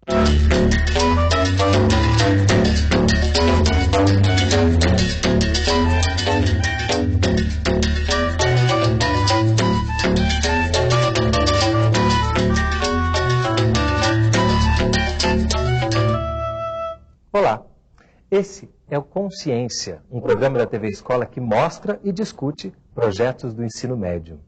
Olá, esse é o Consciência, um programa da TV Escola que mostra e discute projetos do ensino médio.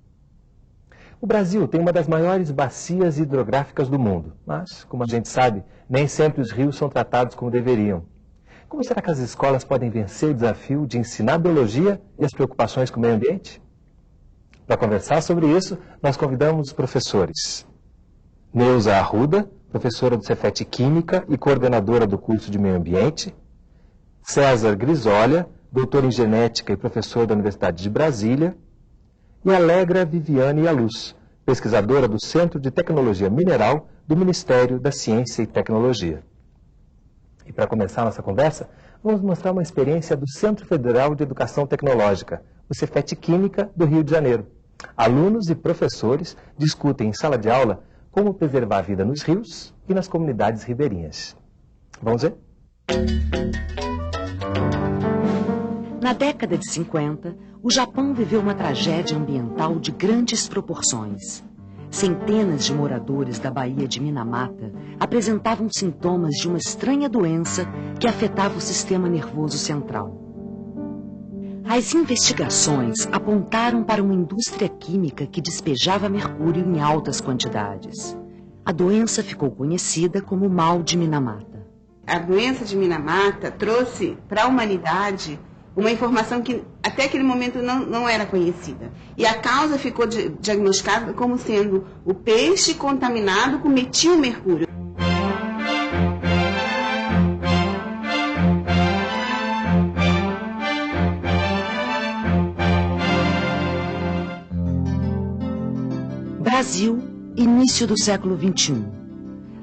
O Brasil tem uma das maiores bacias hidrográficas do mundo, mas, como a gente sabe, nem sempre os rios são tratados como deveriam. Como será que as escolas podem vencer o desafio de ensinar biologia e as preocupações com o meio ambiente? Para conversar sobre isso, nós convidamos os professores Neuza Arruda, professora do Cefet Química e coordenadora do curso de Meio Ambiente, César Grisolha, doutor em Genética e professor da Universidade de Brasília, e Alegra Viviane Aluz, pesquisadora do Centro de Tecnologia Mineral do Ministério da Ciência e Tecnologia. E para começar a nossa conversa, vamos mostrar uma experiência do Centro Federal de Educação Tecnológica, o Cefet Química do Rio de Janeiro. Alunos e professores discutem em sala de aula como preservar a vida nos rios e nas comunidades ribeirinhas. Vamos ver? Na década de 50, o Japão viveu uma tragédia ambiental de grandes proporções. Centenas de moradores da Baía de Minamata apresentavam sintomas de uma estranha doença que afetava o sistema nervoso central. As investigações apontaram para uma indústria química que despejava mercúrio em altas quantidades. A doença ficou conhecida como mal de Minamata. A doença de Minamata trouxe para a humanidade uma informação que até aquele momento não era conhecida. E a causa ficou diagnosticada como sendo o peixe contaminado com metilmercúrio. Brasil, início do século XXI.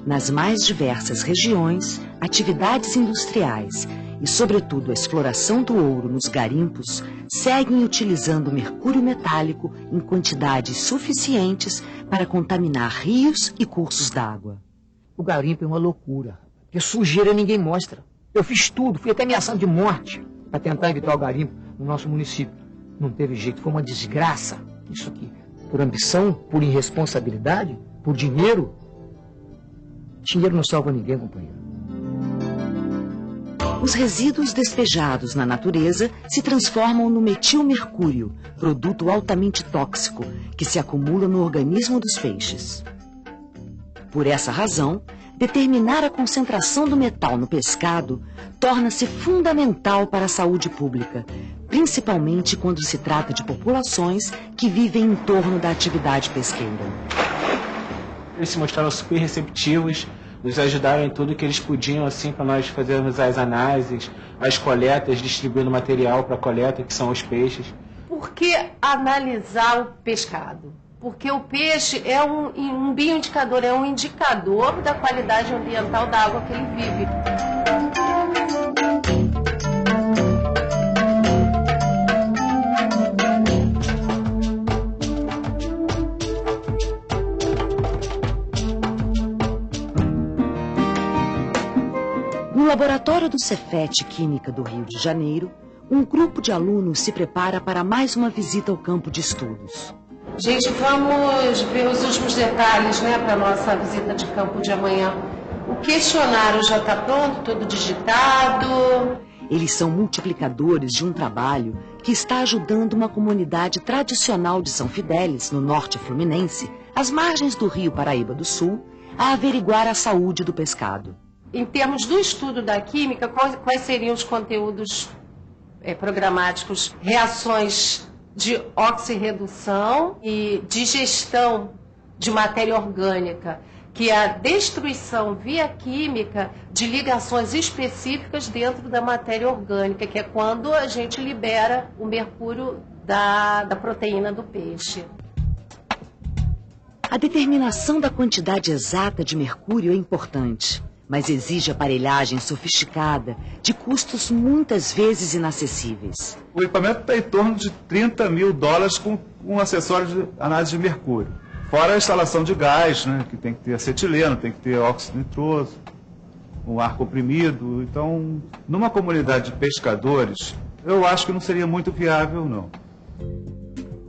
Nas mais diversas regiões, atividades industriais e, sobretudo, a exploração do ouro nos garimpos seguem utilizando mercúrio metálico em quantidades suficientes para contaminar rios e cursos d'água. O garimpo é uma loucura, porque sujeira ninguém mostra. Eu fiz tudo, fui até ameaçado de morte para tentar evitar o garimpo no nosso município. Não teve jeito, foi uma desgraça isso aqui. Por ambição, por irresponsabilidade, por dinheiro. Dinheiro não salva ninguém, companheiro. Os resíduos despejados na natureza se transformam no metilmercúrio, produto altamente tóxico, que se acumula no organismo dos peixes. Por essa razão, determinar a concentração do metal no pescado torna-se fundamental para a saúde pública, principalmente quando se trata de populações que vivem em torno da atividade pesqueira. Eles se mostraram super receptivos, nos ajudaram em tudo que eles podiam, assim, para nós fazermos as análises, as coletas, distribuindo material para a coleta, que são os peixes. Por que analisar o pescado? Porque o peixe é um bioindicador, é um indicador da qualidade ambiental da água que ele vive. No laboratório do Cefet Química do Rio de Janeiro, um grupo de alunos se prepara para mais uma visita ao campo de estudos. Gente, vamos ver os últimos detalhes, para a nossa visita de campo de amanhã. O questionário já está pronto, todo digitado. Eles são multiplicadores de um trabalho que está ajudando uma comunidade tradicional de São Fidélis, no norte fluminense, às margens do Rio Paraíba do Sul, a averiguar a saúde do pescado. Em termos do estudo da química, quais seriam os conteúdos programáticos? Reações de oxirredução e digestão de matéria orgânica, que é a destruição via química de ligações específicas dentro da matéria orgânica, que é quando a gente libera o mercúrio da proteína do peixe. A determinação da quantidade exata de mercúrio é importante, mas exige aparelhagem sofisticada, de custos muitas vezes inacessíveis. O equipamento está em torno de $30 mil com um acessório de análise de mercúrio. Fora a instalação de gás, né, que tem que ter acetileno, tem que ter óxido nitroso, um ar comprimido. Então, numa comunidade de pescadores, eu acho que não seria muito viável, não.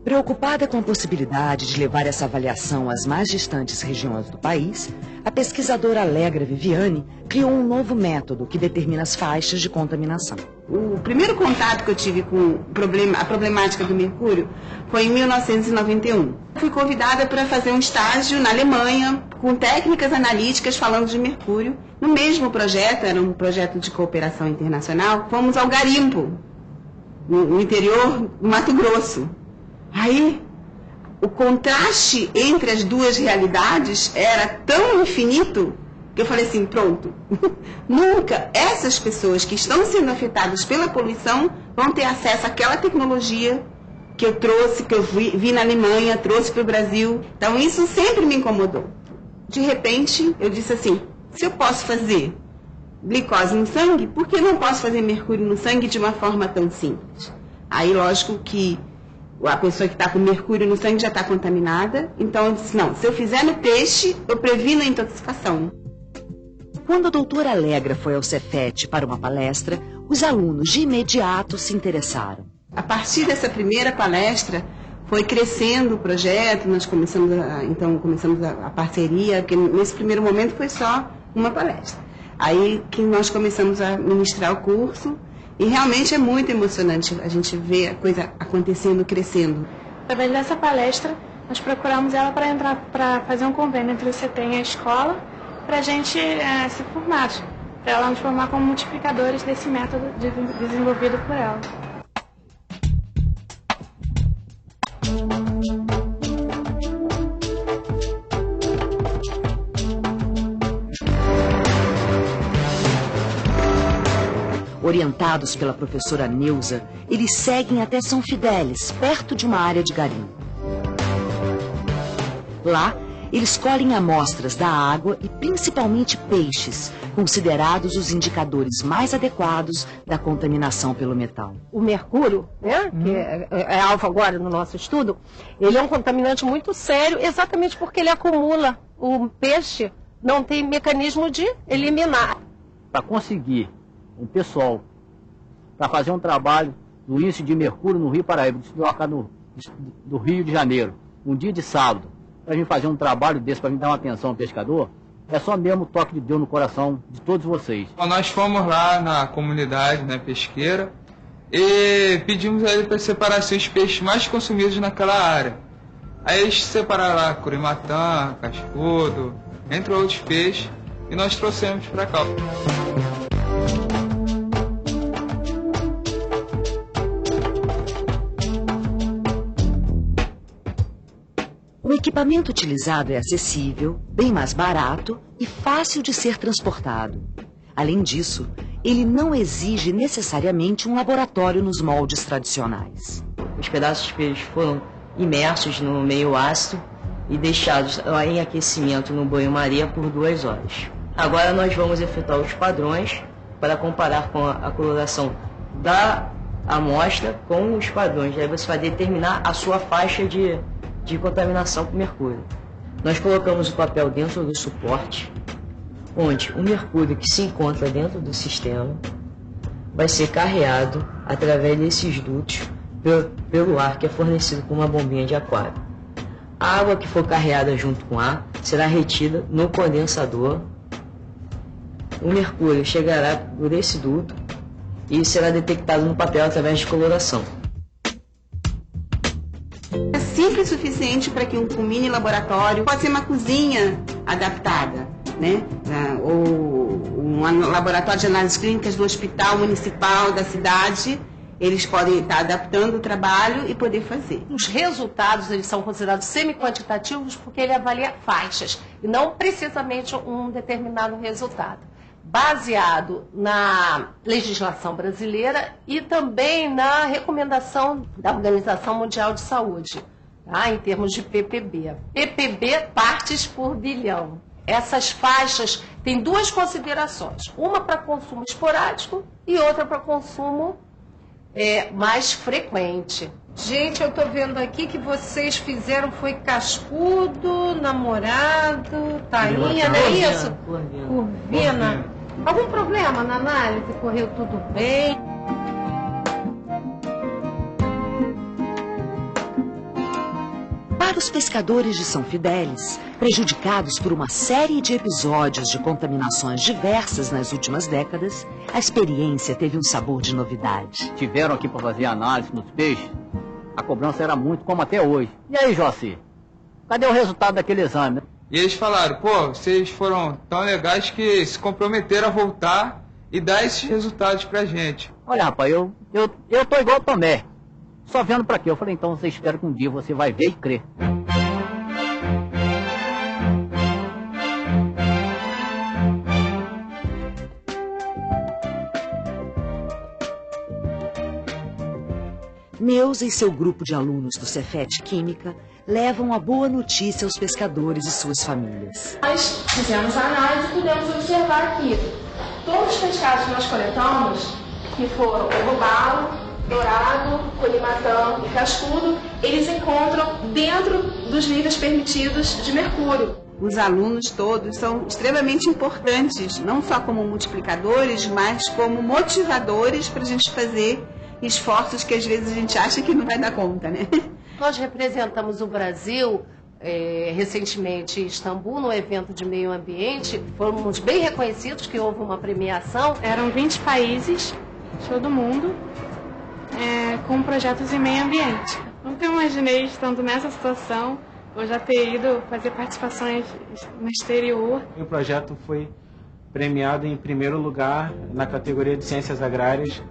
Preocupada com a possibilidade de levar essa avaliação às mais distantes regiões do país, a pesquisadora Alegra Viviane criou um novo método que determina as faixas de contaminação. O primeiro contato que eu tive com a problemática do mercúrio foi em 1991. Fui convidada para fazer um estágio na Alemanha com técnicas analíticas falando de mercúrio. No mesmo projeto, era um projeto de cooperação internacional, fomos ao garimpo, no interior do Mato Grosso. Aí, o contraste entre as duas realidades era tão infinito que eu falei assim, pronto, nunca essas pessoas que estão sendo afetadas pela poluição vão ter acesso àquela tecnologia que eu trouxe, que eu vi na Alemanha, trouxe para o Brasil. Então, isso sempre me incomodou. De repente, eu disse assim, se eu posso fazer glicose no sangue, por que não posso fazer mercúrio no sangue de uma forma tão simples? Aí, lógico que a pessoa que está com mercúrio no sangue já está contaminada. Então eu disse, não, se eu fizer no peixe, eu previno a intoxicação. Quando a doutora Alegra foi ao Cefet para uma palestra, os alunos de imediato se interessaram. A partir dessa primeira palestra, foi crescendo o projeto, nós começamos a parceria, porque nesse primeiro momento foi só uma palestra. Aí que nós começamos a ministrar o curso. E realmente é muito emocionante a gente ver a coisa acontecendo, crescendo. Através dessa palestra, nós procuramos ela para fazer um convênio entre o CETEM e a escola, para a gente se formar, para ela nos formar como multiplicadores desse método desenvolvido por ela. Orientados pela professora Neuza, eles seguem até São Fidélis, perto de uma área de garimpo. Lá, eles colhem amostras da água e principalmente peixes, considerados os indicadores mais adequados da contaminação pelo metal. O mercúrio, né, que é alvo agora no nosso estudo, ele é um contaminante muito sério, exatamente porque ele acumula. O peixe não tem mecanismo de eliminar. Para conseguir um pessoal para fazer um trabalho do índice de mercúrio no Rio Paraíba, do Rio de Janeiro, um dia de sábado, para a gente fazer um trabalho desse, para a gente dar uma atenção ao pescador, é só mesmo o toque de Deus no coração de todos vocês. Nós fomos lá na comunidade, né, pesqueira, e pedimos a ele para separar os peixes mais consumidos naquela área. Aí eles separaram lá curimatã, cascudo, entre outros peixes, e nós trouxemos para cá. O equipamento utilizado é acessível, bem mais barato e fácil de ser transportado. Além disso, ele não exige necessariamente um laboratório nos moldes tradicionais. Os pedaços de peixe foram imersos no meio ácido e deixados em aquecimento no banho-maria por 2 horas. Agora nós vamos efetuar os padrões para comparar com a coloração da amostra com os padrões. Aí você vai determinar a sua faixa de contaminação por mercúrio. Nós colocamos o papel dentro do suporte, onde o mercúrio que se encontra dentro do sistema vai ser carreado através desses dutos pelo ar que é fornecido com uma bombinha de aquário. A água que for carreada junto com o ar será retida no condensador. O mercúrio chegará por esse duto e será detectado no papel através de coloração. É simples o suficiente para que um mini laboratório, pode ser uma cozinha adaptada, né? Ou um laboratório de análises clínicas do hospital municipal da cidade, eles podem estar adaptando o trabalho e poder fazer. Os resultados, eles são considerados semi-quantitativos porque ele avalia faixas e não precisamente um determinado resultado, baseado na legislação brasileira e também na recomendação da Organização Mundial de Saúde, tá? Em termos de PPB. PPB, partes por bilhão. Essas faixas têm 2 considerações, uma para consumo esporádico e outra para consumo mais frequente. Gente, eu tô vendo aqui que vocês fizeram foi cascudo, namorado, tainha, não é isso? Curvina. Algum problema na análise? Correu tudo bem? Para os pescadores de São Fidélis, prejudicados por uma série de episódios de contaminações diversas nas últimas décadas, a experiência teve um sabor de novidade. Tiveram aqui para fazer análise nos peixes, a cobrança era muito, como até hoje. E aí, Joci, cadê o resultado daquele exame? E eles falaram, pô, vocês foram tão legais que se comprometeram a voltar e dar esses resultados pra gente. Olha, rapaz, eu tô igual o Tomé. Só vendo pra quê? Eu falei, então você espera que um dia você vai ver e crer. Neuza e seu grupo de alunos do Cefet Química levam a boa notícia aos pescadores e suas famílias. Nós fizemos a análise e pudemos observar que todos os pescados que nós coletamos, que foram o robalo, dourado, colimatã e cascudo, eles encontram dentro dos níveis permitidos de mercúrio. Os alunos todos são extremamente importantes, não só como multiplicadores, mas como motivadores para a gente fazer esforços que às vezes a gente acha que não vai dar conta, né? Nós representamos o Brasil recentemente em Istambul, no evento de meio ambiente. Fomos bem reconhecidos, que houve uma premiação. Eram 20 países, todo mundo, com projetos em meio ambiente. Nunca imaginei, estando nessa situação, eu já ter ido fazer participações no exterior. O projeto foi premiado em primeiro lugar na categoria de Ciências Agrárias,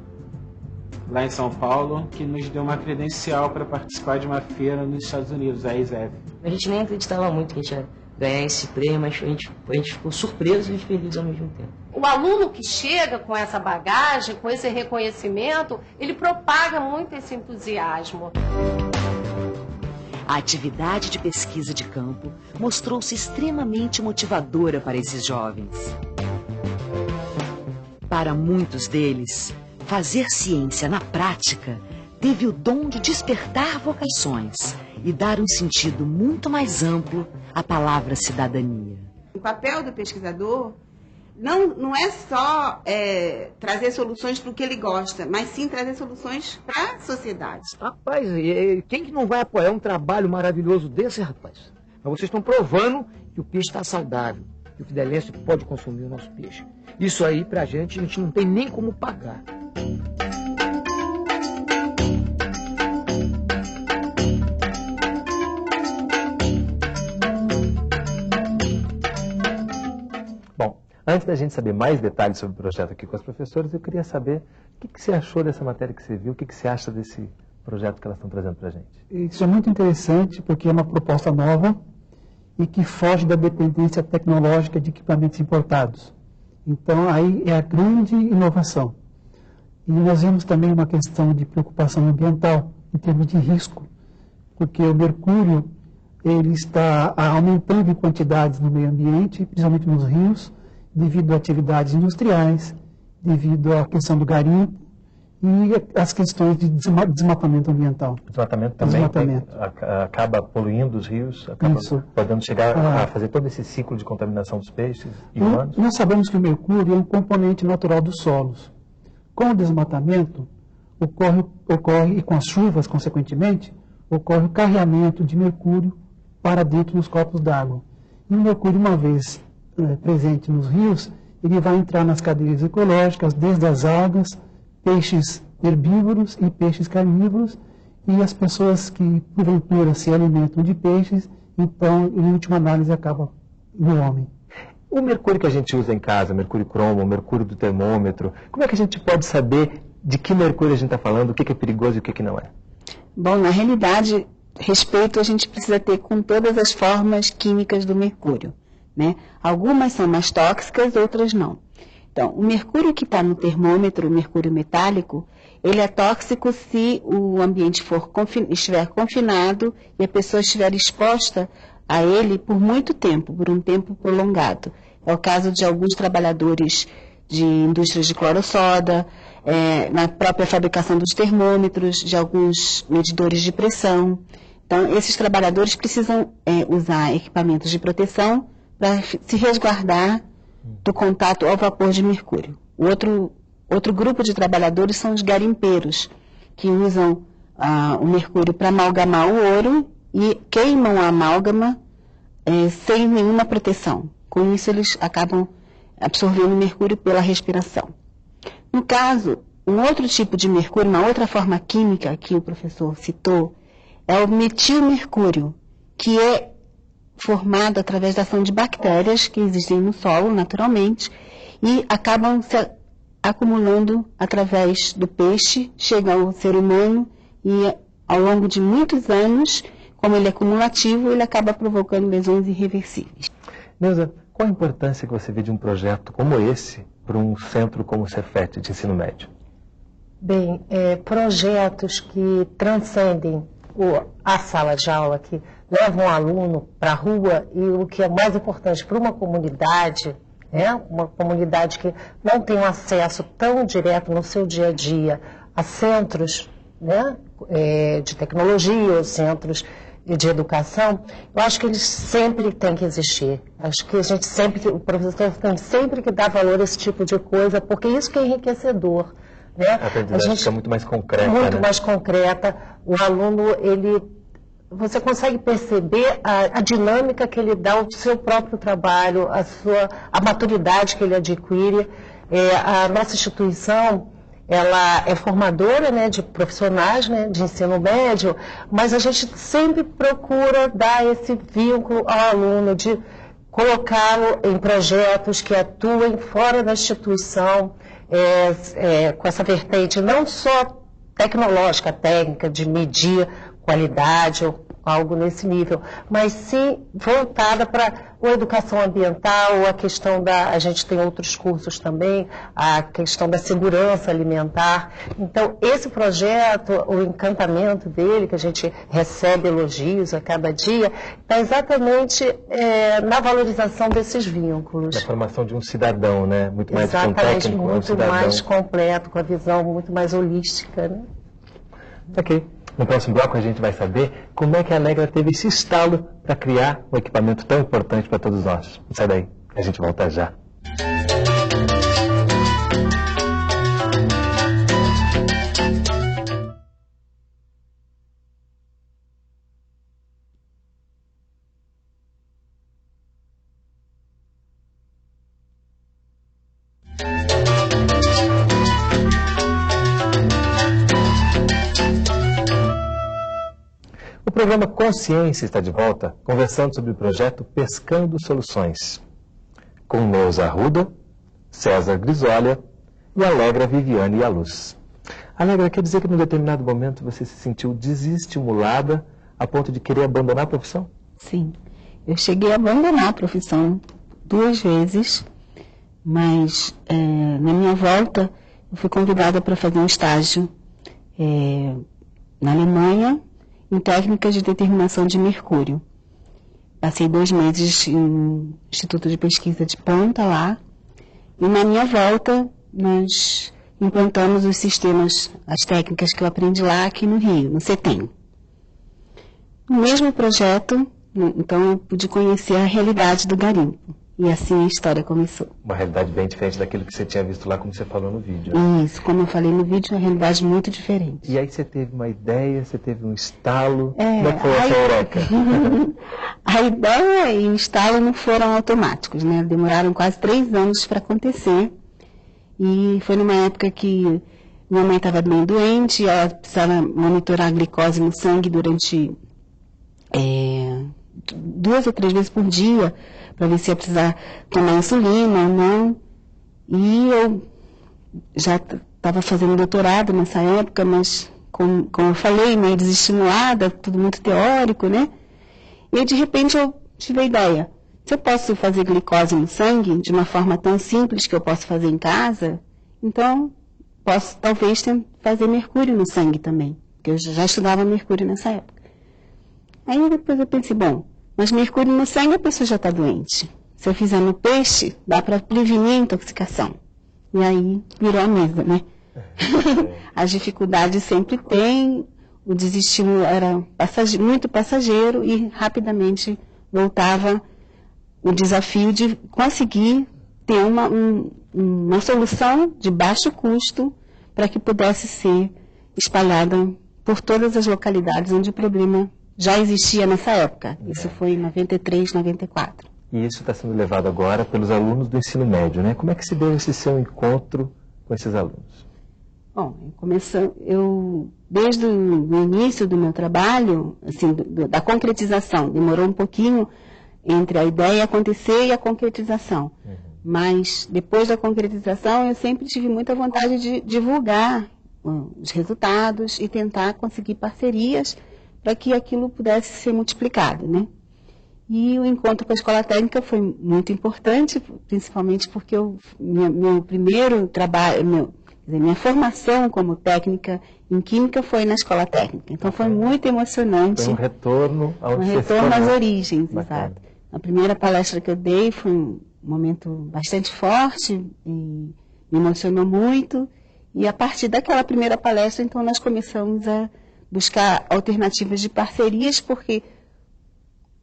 lá em São Paulo, que nos deu uma credencial para participar de uma feira nos Estados Unidos, a ISEF. A gente nem acreditava muito que a gente ia ganhar esse prêmio, mas a gente ficou surpreso e feliz ao mesmo tempo. O aluno que chega com essa bagagem, com esse reconhecimento, ele propaga muito esse entusiasmo. A atividade de pesquisa de campo mostrou-se extremamente motivadora para esses jovens. Para muitos deles, fazer ciência na prática teve o dom de despertar vocações e dar um sentido muito mais amplo à palavra cidadania. O papel do pesquisador não é só trazer soluções para o que ele gosta, mas sim trazer soluções para a sociedade. Rapaz, quem que não vai apoiar um trabalho maravilhoso desse, rapaz? Mas vocês estão provando que o peixe está saudável, que o fidelense pode consumir o nosso peixe. Isso aí, pra gente, a gente não tem nem como pagar. Bom, antes da gente saber mais detalhes sobre o projeto aqui com as professoras, eu queria saber o que você achou dessa matéria que você viu, o que você acha desse projeto que elas estão trazendo para a gente. Isso é muito interessante porque é uma proposta nova e que foge da dependência tecnológica de equipamentos importados. Então, aí é a grande inovação. E nós vemos também uma questão de preocupação ambiental, em termos de risco, porque o mercúrio ele está aumentando em quantidades no meio ambiente, principalmente nos rios, devido a atividades industriais, devido à questão do garimpo e as questões de desmatamento ambiental. O desmatamento também acaba poluindo os rios, acaba podendo chegar a fazer todo esse ciclo de contaminação dos peixes e humanos? Nós sabemos que o mercúrio é um componente natural dos solos. Com o desmatamento, ocorre, e com as chuvas, consequentemente, ocorre o carreamento de mercúrio para dentro dos corpos d'água. E o mercúrio, uma vez presente nos rios, ele vai entrar nas cadeias ecológicas, desde as algas, peixes herbívoros e peixes carnívoros, e as pessoas que, porventura, se alimentam de peixes, então, em última análise, acaba no homem. O mercúrio que a gente usa em casa, mercúrio cromo, o mercúrio do termômetro, como é que a gente pode saber de que mercúrio a gente está falando, o que é perigoso e o que não é? Bom, na realidade, respeito a gente precisa ter com todas as formas químicas do mercúrio, né? Algumas são mais tóxicas, outras não. Então, o mercúrio que está no termômetro, o mercúrio metálico, ele é tóxico se o ambiente estiver confinado e a pessoa estiver exposta a ele por muito tempo, por um tempo prolongado. É o caso de alguns trabalhadores de indústrias de cloro-soda, na própria fabricação dos termômetros, de alguns medidores de pressão. Então, esses trabalhadores precisam usar equipamentos de proteção para se resguardar do contato ao vapor de mercúrio. Outro grupo de trabalhadores são os garimpeiros, que usam o mercúrio para amalgamar o ouro e queimam a amálgama sem nenhuma proteção. Com isso, eles acabam absorvendo mercúrio pela respiração. No caso, um outro tipo de mercúrio, uma outra forma química que o professor citou, é o metilmercúrio, que é formado através da ação de bactérias que existem no solo, naturalmente, e acabam se acumulando através do peixe, chegam ao ser humano e, ao longo de muitos anos, como ele é cumulativo, ele acaba provocando lesões irreversíveis. Neuza, qual a importância que você vê de um projeto como esse para um centro como o Cefet de ensino médio? Bem, projetos que transcendem a sala de aula, que levam o aluno para a rua, e o que é mais importante para uma comunidade, uma comunidade que não tem um acesso tão direto no seu dia a dia a centros de tecnologia, ou centros de educação, eu acho que eles sempre têm que existir. Acho que o professor tem sempre que dar valor a esse tipo de coisa, porque isso que é enriquecedor. A aprendizagem fica muito mais concreta. Muito mais concreta. O aluno, você consegue perceber a dinâmica que ele dá ao seu próprio trabalho, a maturidade que ele adquire. A nossa instituição, ela é formadora de profissionais de ensino médio, mas a gente sempre procura dar esse vínculo ao aluno, de colocá-lo em projetos que atuem fora da instituição, com essa vertente não só tecnológica, técnica, de medir qualidade ou algo nesse nível, mas sim voltada para a educação ambiental, a questão a gente tem outros cursos também, a questão da segurança alimentar. Então, esse projeto, o encantamento dele, que a gente recebe elogios a cada dia, está exatamente na valorização desses vínculos. Na formação de um cidadão, muito mais exatamente, técnico, muito mais completo, com a visão muito mais holística. Ok. No próximo bloco a gente vai saber como é que a Alegra teve esse estalo para criar um equipamento tão importante para todos nós. Não sai daí, a gente volta já. O programa Consciência está de volta, conversando sobre o projeto Pescando Soluções, com Neuza Arruda, César Grisolha e Alegra Viviane Yaluz. Alegra, quer dizer que num determinado momento você se sentiu desestimulada a ponto de querer abandonar a profissão? Sim, eu cheguei a abandonar a profissão 2 vezes, mas na minha volta eu fui convidada para fazer um estágio na Alemanha, em técnicas de determinação de mercúrio. Passei 2 meses em Instituto de Pesquisa de Ponta lá, e na minha volta nós implantamos os sistemas, as técnicas que eu aprendi lá aqui no Rio, no CETEM. No mesmo projeto, então eu pude conhecer a realidade do garimpo. E assim a história começou. Uma realidade bem diferente daquilo que você tinha visto lá, como você falou no vídeo. Isso, como eu falei no vídeo, é uma realidade muito diferente. E aí você teve uma ideia, você teve um estalo. Como é que foi essa eureka? A ideia e o estalo não foram automáticos, Demoraram quase 3 anos para acontecer. E foi numa época que minha mãe estava bem doente, ela precisava monitorar a glicose no sangue durante 2 ou 3 vezes por dia, para ver se ia precisar tomar insulina ou não. E eu já estava fazendo doutorado nessa época, mas, como eu falei, meio desestimulada, tudo muito teórico, E de repente eu tive a ideia, se eu posso fazer glicose no sangue de uma forma tão simples que eu posso fazer em casa, então posso talvez fazer mercúrio no sangue também, porque eu já estudava mercúrio nessa época. Aí depois eu pensei, mas mercúrio no sangue a pessoa já está doente. Se eu fizer no peixe, dá para prevenir a intoxicação. E aí virou a mesa, As dificuldades sempre tem, o desestímulo era muito passageiro e rapidamente voltava o desafio de conseguir ter uma solução de baixo custo para que pudesse ser espalhada por todas as localidades onde o problema já existia nessa época. Isso foi em 93, 94. E isso está sendo levado agora pelos alunos do ensino médio, né? Como é que se deu esse seu encontro com esses alunos? Bom, desde o início do meu trabalho, assim, da concretização, demorou um pouquinho entre a ideia acontecer e a concretização. Mas depois da concretização eu sempre tive muita vontade de divulgar os resultados e tentar conseguir parcerias para que aquilo pudesse ser multiplicado, né? E o encontro com a escola técnica foi muito importante, principalmente porque meu primeiro trabalho, minha formação como técnica em química foi na escola técnica. Então foi muito emocionante. Foi um retorno às origens, exato. A primeira palestra que eu dei foi um momento bastante forte e me emocionou muito. E a partir daquela primeira palestra, então, nós começamos a buscar alternativas de parcerias, porque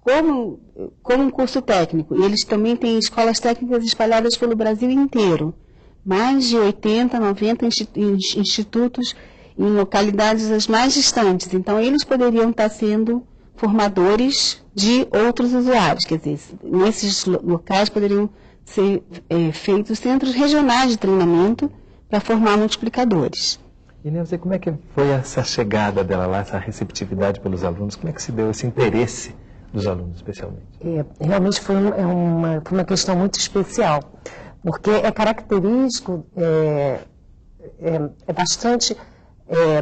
como um curso técnico, e eles também têm escolas técnicas espalhadas pelo Brasil inteiro, mais de 80, 90 institutos em localidades as mais distantes. Então, eles poderiam estar sendo formadores de outros usuários. Quer dizer, nesses locais poderiam ser feitos centros regionais de treinamento para formar multiplicadores. E Neuza, como é que foi essa chegada dela lá, essa receptividade pelos alunos? Como é que se deu esse interesse dos alunos, especialmente? Realmente foi uma questão muito especial, porque é característico, é bastante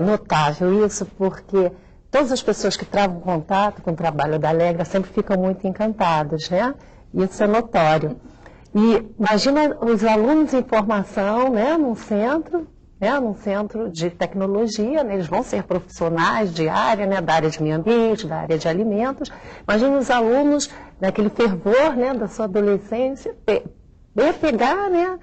notável isso, porque todas as pessoas que travam contato com o trabalho da Alegra sempre ficam muito encantadas, né? Isso é notório. E imagina os alunos em formação, né, num centro de tecnologia, né, eles vão ser profissionais de área, né, da área de meio ambiente, da área de alimentos. Imagina os alunos naquele fervor, né, da sua adolescência, pegar, né,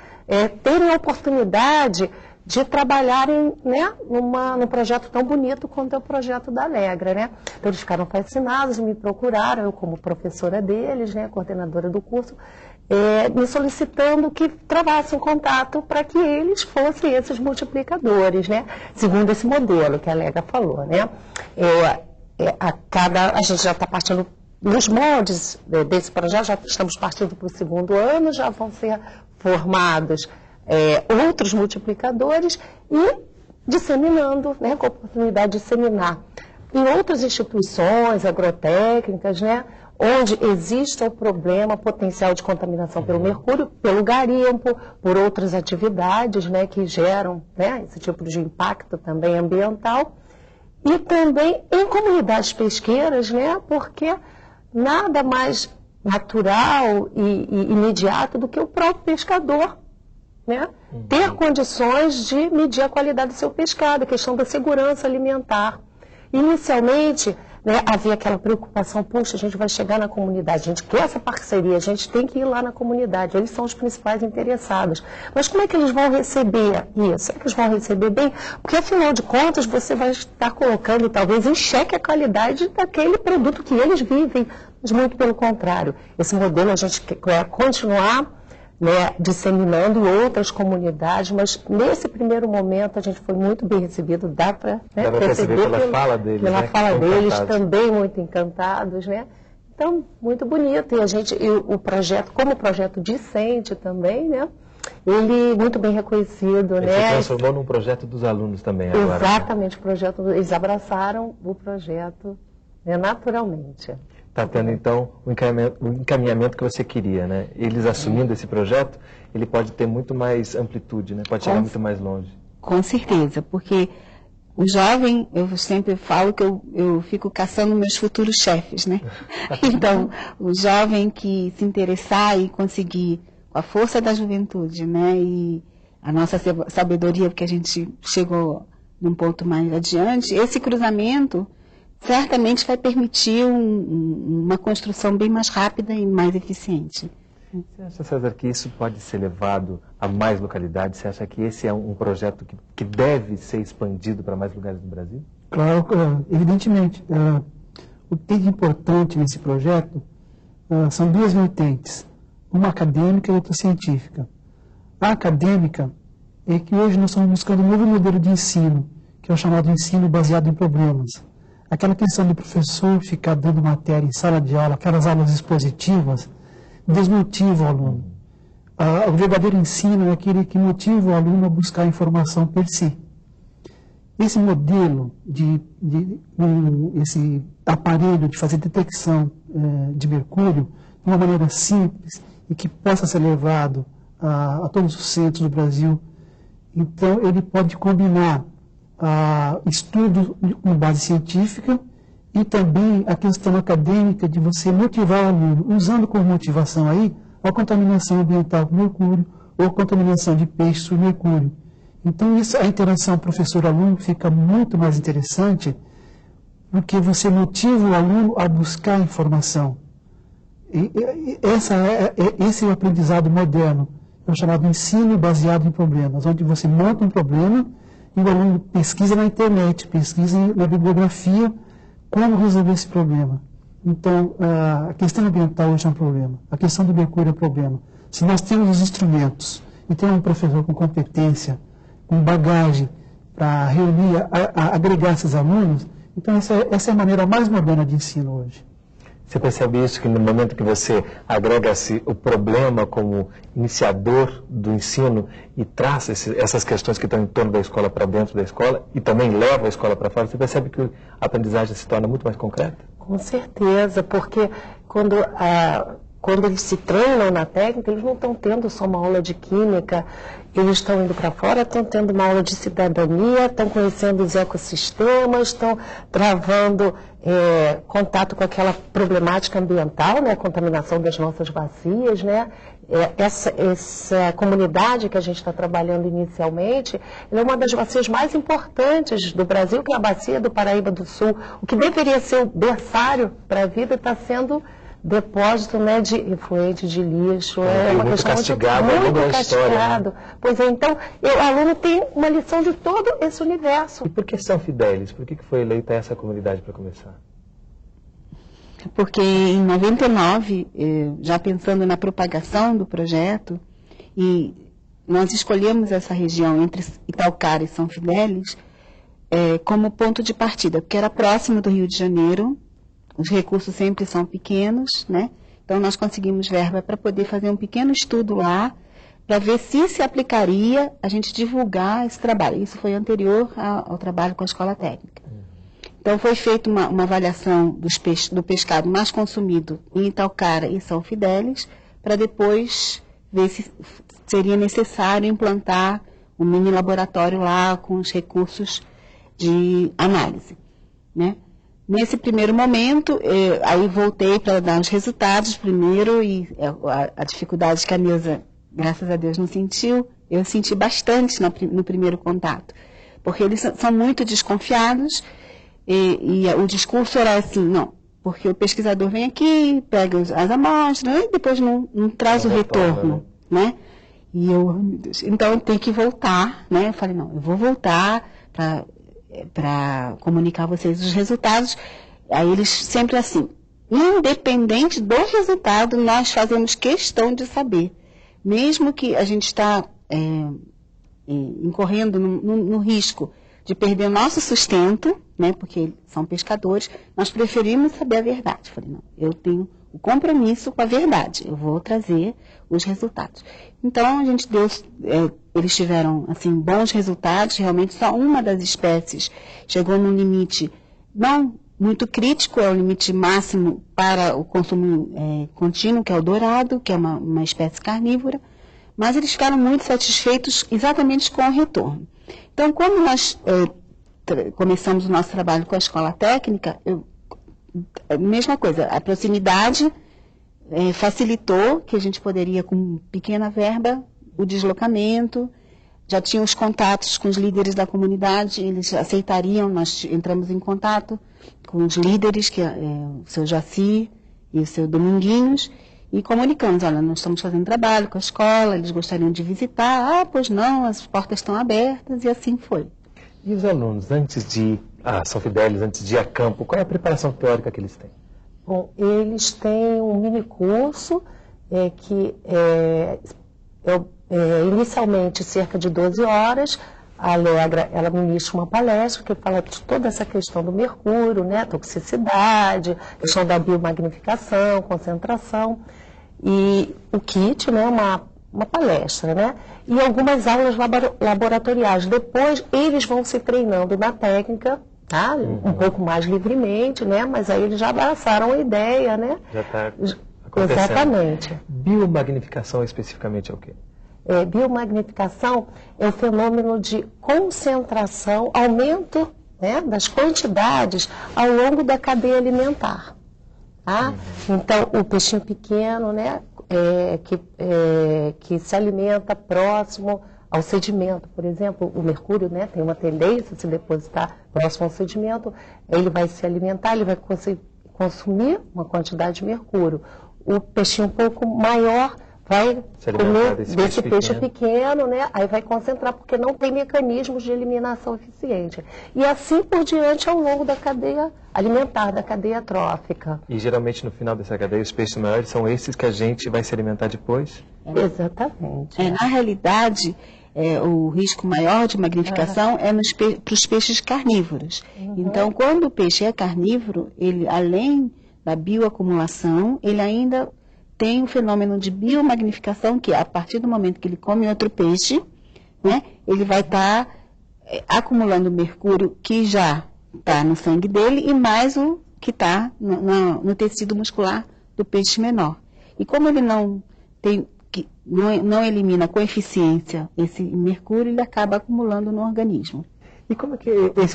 terem a oportunidade de trabalharem, né, num projeto tão bonito quanto é o projeto da Alegra, né? Então eles ficaram fascinados, me procuraram, eu como professora deles, né, coordenadora do curso, me solicitando que travasse um contato para que eles fossem esses multiplicadores, né? Segundo esse modelo que a Alegra falou, né? A gente já está partindo nos moldes desse projeto, já estamos partindo para o segundo ano, já vão ser formados outros multiplicadores e disseminando, né, com a oportunidade de disseminar em outras instituições agrotécnicas, né, onde exista o problema potencial de contaminação pelo mercúrio, pelo garimpo, por outras atividades, né, que geram, né, esse tipo de impacto também ambiental, e também em comunidades pesqueiras, né, porque nada mais natural e imediato do que o próprio pescador, né, ter condições de medir a qualidade do seu pescado, a questão da segurança alimentar. Inicialmente, né, havia aquela preocupação, puxa, a gente vai chegar na comunidade, a gente quer essa parceria, a gente tem que ir lá na comunidade, eles são os principais interessados. Mas como é que eles vão receber isso? É que eles vão receber bem? Porque, afinal de contas, você vai estar colocando, talvez, em xeque a qualidade daquele produto que eles vivem, mas muito pelo contrário. Esse modelo a gente quer continuar, né, disseminando em outras comunidades, mas nesse primeiro momento a gente foi muito bem recebido, dá para perceber pela fala deles, pela né, fala deles também muito encantados, né? Então, muito bonito. E o projeto, como projeto discente também, né? Ele muito bem reconhecido, ele né? se transformou num projeto dos alunos também agora. Exatamente, né? O projeto, eles abraçaram o projeto, né, naturalmente. Está tendo, então, o encaminhamento que você queria, né? Eles assumindo esse projeto, ele pode ter muito mais amplitude, né? Pode chegar muito mais longe. Com certeza, porque o jovem, eu sempre falo que eu fico caçando meus futuros chefes, né? Então, o jovem que se interessar e conseguir, com a força da juventude, né? E a nossa sabedoria, porque a gente chegou num ponto mais adiante, esse cruzamento certamente vai permitir uma construção bem mais rápida e mais eficiente. Você acha, César, que isso pode ser levado a mais localidades? Você acha que esse é um projeto que deve ser expandido para mais lugares do Brasil? Claro, evidentemente. O que é importante nesse projeto são duas vertentes, uma acadêmica e outra científica. A acadêmica é que hoje nós estamos buscando um novo modelo de ensino, que é o chamado ensino baseado em problemas. Aquela questão do professor ficar dando matéria em sala de aula, aquelas aulas expositivas, desmotiva o aluno. O verdadeiro ensino é aquele que motiva o aluno a buscar a informação por si. Esse modelo, esse aparelho de fazer detecção de mercúrio, de uma maneira simples e que possa ser levado a todos os centros do Brasil, então ele pode combinar estudo com base científica e também a questão acadêmica de você motivar o aluno, usando como motivação aí a contaminação ambiental por mercúrio ou a contaminação de peixes por mercúrio. Então a interação professor-aluno fica muito mais interessante porque você motiva o aluno a buscar informação. Esse é o aprendizado moderno, é o chamado ensino baseado em problemas, onde você monta um problema e o aluno pesquisa na internet, pesquisa na bibliografia como resolver esse problema. Então, a questão ambiental hoje é um problema, a questão do mercúrio é um problema. Se nós temos os instrumentos e temos um professor com competência, com bagagem para reunir, agregar esses alunos, então essa é a maneira mais moderna de ensino hoje. Você percebe isso, que no momento que você agrega-se o problema como iniciador do ensino e traz essas questões que estão em torno da escola para dentro da escola e também leva a escola para fora, você percebe que a aprendizagem se torna muito mais concreta? Com certeza, porque quando eles se treinam na técnica, eles não estão tendo só uma aula de química, eles estão indo para fora, estão tendo uma aula de cidadania, estão conhecendo os ecossistemas, estão travando contato com aquela problemática ambiental, né, a contaminação das nossas bacias, né? Essa comunidade que a gente está trabalhando inicialmente, ela é uma das bacias mais importantes do Brasil, que é a bacia do Paraíba do Sul. O que deveria ser o berçário para a vida está sendo depósito, né, de efluente, de lixo, é uma questão muito castigado. Né? Pois é, então, o aluno tem uma lição de todo esse universo. E por que São Fidélis? Por que foi eleita essa comunidade para começar? Porque em 99, já pensando na propagação do projeto, e nós escolhemos essa região entre Itaocara e São Fidélis como ponto de partida, porque era próximo do Rio de Janeiro. Os recursos sempre são pequenos, né? Então nós conseguimos verba para poder fazer um pequeno estudo lá, para ver se aplicaria a gente divulgar esse trabalho. Isso foi anterior ao trabalho com a escola técnica. Então foi feita uma avaliação do pescado mais consumido em Itaocara e São Fidélis, para depois ver se seria necessário implantar um mini laboratório lá com os recursos de análise, né? Nesse primeiro momento, aí voltei para dar os resultados primeiro, e a dificuldade que a Neuza, graças a Deus, não sentiu, eu senti bastante no primeiro contato, porque eles são muito desconfiados, e o discurso era assim, não, porque o pesquisador vem aqui, pega as amostras, e depois não traz o retorno, né? E eu, meu Deus, então tem que voltar, né? Eu falei, não, eu vou voltar para comunicar a vocês os resultados. Aí eles sempre assim, independente do resultado, nós fazemos questão de saber. Mesmo que a gente está incorrendo no risco de perder o nosso sustento, né, porque são pescadores, nós preferimos saber a verdade. Falei, não, eu tenho o compromisso com a verdade, eu vou trazer os resultados. Então, a gente deu, eles tiveram assim, bons resultados, realmente só uma das espécies chegou num limite não muito crítico, é o limite máximo para o consumo contínuo, que é o dourado, que é uma espécie carnívora, mas eles ficaram muito satisfeitos exatamente com o retorno. Então, quando nós começamos o nosso trabalho com a escola técnica, mesma coisa, a proximidade facilitou que a gente poderia, com pequena verba, o deslocamento, já tinha os contatos com os líderes da comunidade, eles aceitariam, nós entramos em contato com os líderes, que é o seu Jaci e o seu Dominguinhos, e comunicamos, olha, nós estamos fazendo trabalho com a escola, eles gostariam de visitar, pois não, as portas estão abertas, e assim foi. E os alunos, antes de ir a São Fidélis, antes de ir a campo, qual é a preparação teórica que eles têm? Bom, eles têm um mini curso que inicialmente cerca de 12 horas, a Alegra, ela ministra uma palestra que fala de toda essa questão do mercúrio, né, toxicidade, questão da biomagnificação, concentração, e o kit, né, uma palestra, né, e algumas aulas laboratoriais. Depois, eles vão se treinando na técnica, tá, um pouco mais livremente, né, mas aí eles já abraçaram a ideia, né. Já está acontecendo. Exatamente. Biomagnificação especificamente é o quê? Biomagnificação é o fenômeno de concentração, aumento, né, das quantidades ao longo da cadeia alimentar. Tá? Então, o peixinho pequeno, né, que se alimenta próximo ao sedimento, por exemplo, o mercúrio, né, tem uma tendência a se depositar próximo ao sedimento, ele vai se alimentar, ele vai consumir uma quantidade de mercúrio. O peixinho um pouco maior vai comer desse peixe pequeno, né? Aí vai concentrar, porque não tem mecanismos de eliminação eficiente. E assim por diante ao longo da cadeia alimentar, da cadeia trófica. E geralmente no final dessa cadeia, os peixes maiores são esses que a gente vai se alimentar depois? Exatamente. Na realidade, o risco maior de magnificação é para os peixes carnívoros. Então, quando o peixe é carnívoro, ele, além da bioacumulação, ele ainda tem um fenômeno de biomagnificação, que a partir do momento que ele come outro peixe, né, ele vai estar acumulando mercúrio que já está no sangue dele e mais o que está no tecido muscular do peixe menor. E como ele não elimina com eficiência esse mercúrio, ele acaba acumulando no organismo. E como é que,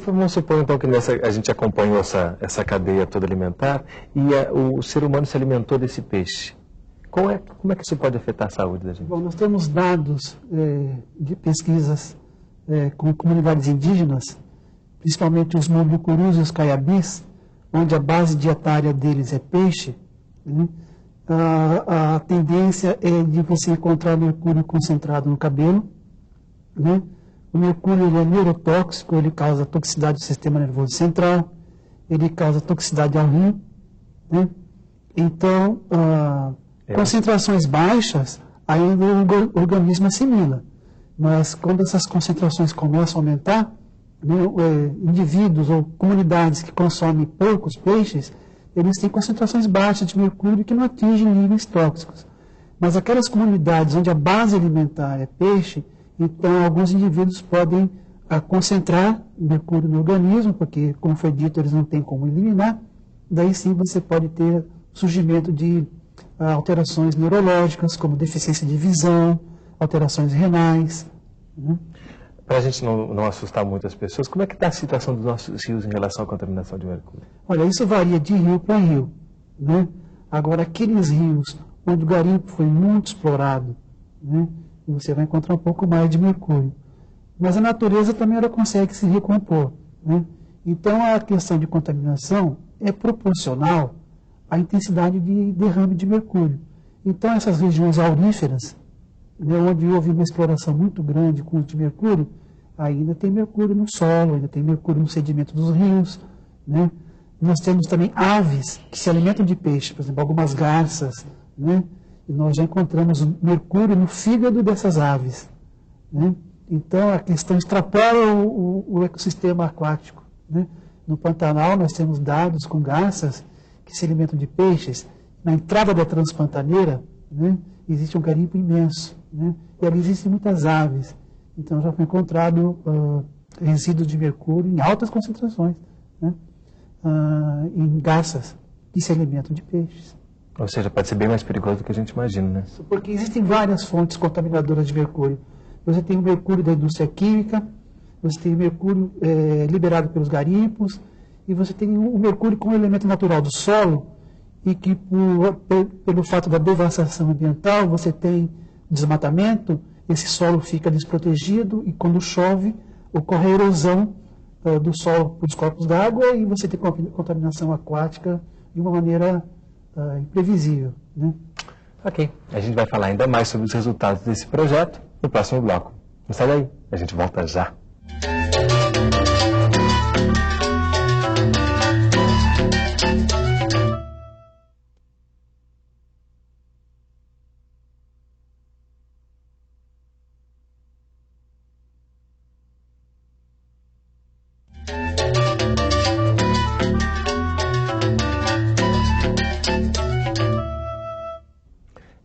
vamos supor então que a gente acompanhou essa cadeia toda alimentar e o ser humano se alimentou desse peixe. Como é que isso pode afetar a saúde da gente? Bom, nós temos dados de pesquisas com comunidades indígenas, principalmente os Munducurus e os Caiabis, onde a base dietária deles é peixe, né? A tendência é de você encontrar mercúrio concentrado no cabelo, né? O mercúrio ele é neurotóxico, ele causa toxicidade do sistema nervoso central, ele causa toxicidade ao rim, né? Então, concentrações baixas, ainda o organismo assimila. Mas quando essas concentrações começam a aumentar, né, indivíduos ou comunidades que consomem poucos peixes, eles têm concentrações baixas de mercúrio que não atingem níveis tóxicos. Mas aquelas comunidades onde a base alimentar é peixe, então alguns indivíduos podem concentrar mercúrio no organismo, porque, como foi dito, eles não têm como eliminar. Daí sim você pode ter surgimento de alterações neurológicas, como deficiência de visão, alterações renais. Né? Para a gente não assustar muito as pessoas, como é que está a situação dos nossos rios em relação à contaminação de mercúrio? Olha, isso varia de rio para rio. Né? Agora, aqueles rios onde o garimpo foi muito explorado, né, você vai encontrar um pouco mais de mercúrio. Mas a natureza também ela consegue se recompor. Né? Então, a questão de contaminação é proporcional à intensidade de derrame de mercúrio. Então, essas regiões auríferas, né, onde houve uma exploração muito grande com de mercúrio, ainda tem mercúrio no solo, ainda tem mercúrio no sedimento dos rios. Né? Nós temos também aves que se alimentam de peixe, por exemplo, algumas garças, né? E nós já encontramos mercúrio no fígado dessas aves. Né? Então, a questão extrapola o ecossistema aquático. Né? No Pantanal, nós temos dados com garças que se alimentam de peixes. Na entrada da Transpantaneira, né, existe um garimpo imenso. Né? E ali existem muitas aves. Então, já foi encontrado resíduos de mercúrio em altas concentrações, né? Em garças que se alimentam de peixes. Ou seja, pode ser bem mais perigoso do que a gente imagina, né? Porque existem várias fontes contaminadoras de mercúrio. Você tem o mercúrio da indústria química, você tem o mercúrio liberado pelos garimpos, e você tem o mercúrio como elemento natural do solo, e que pelo fato da devastação ambiental, você tem desmatamento, esse solo fica desprotegido, e quando chove, ocorre a erosão do solo para os corpos d'água, e você tem contaminação aquática de uma maneira imprevisível. Né? Ok, a gente vai falar ainda mais sobre os resultados desse projeto no próximo bloco. Não sai daí, a gente volta já.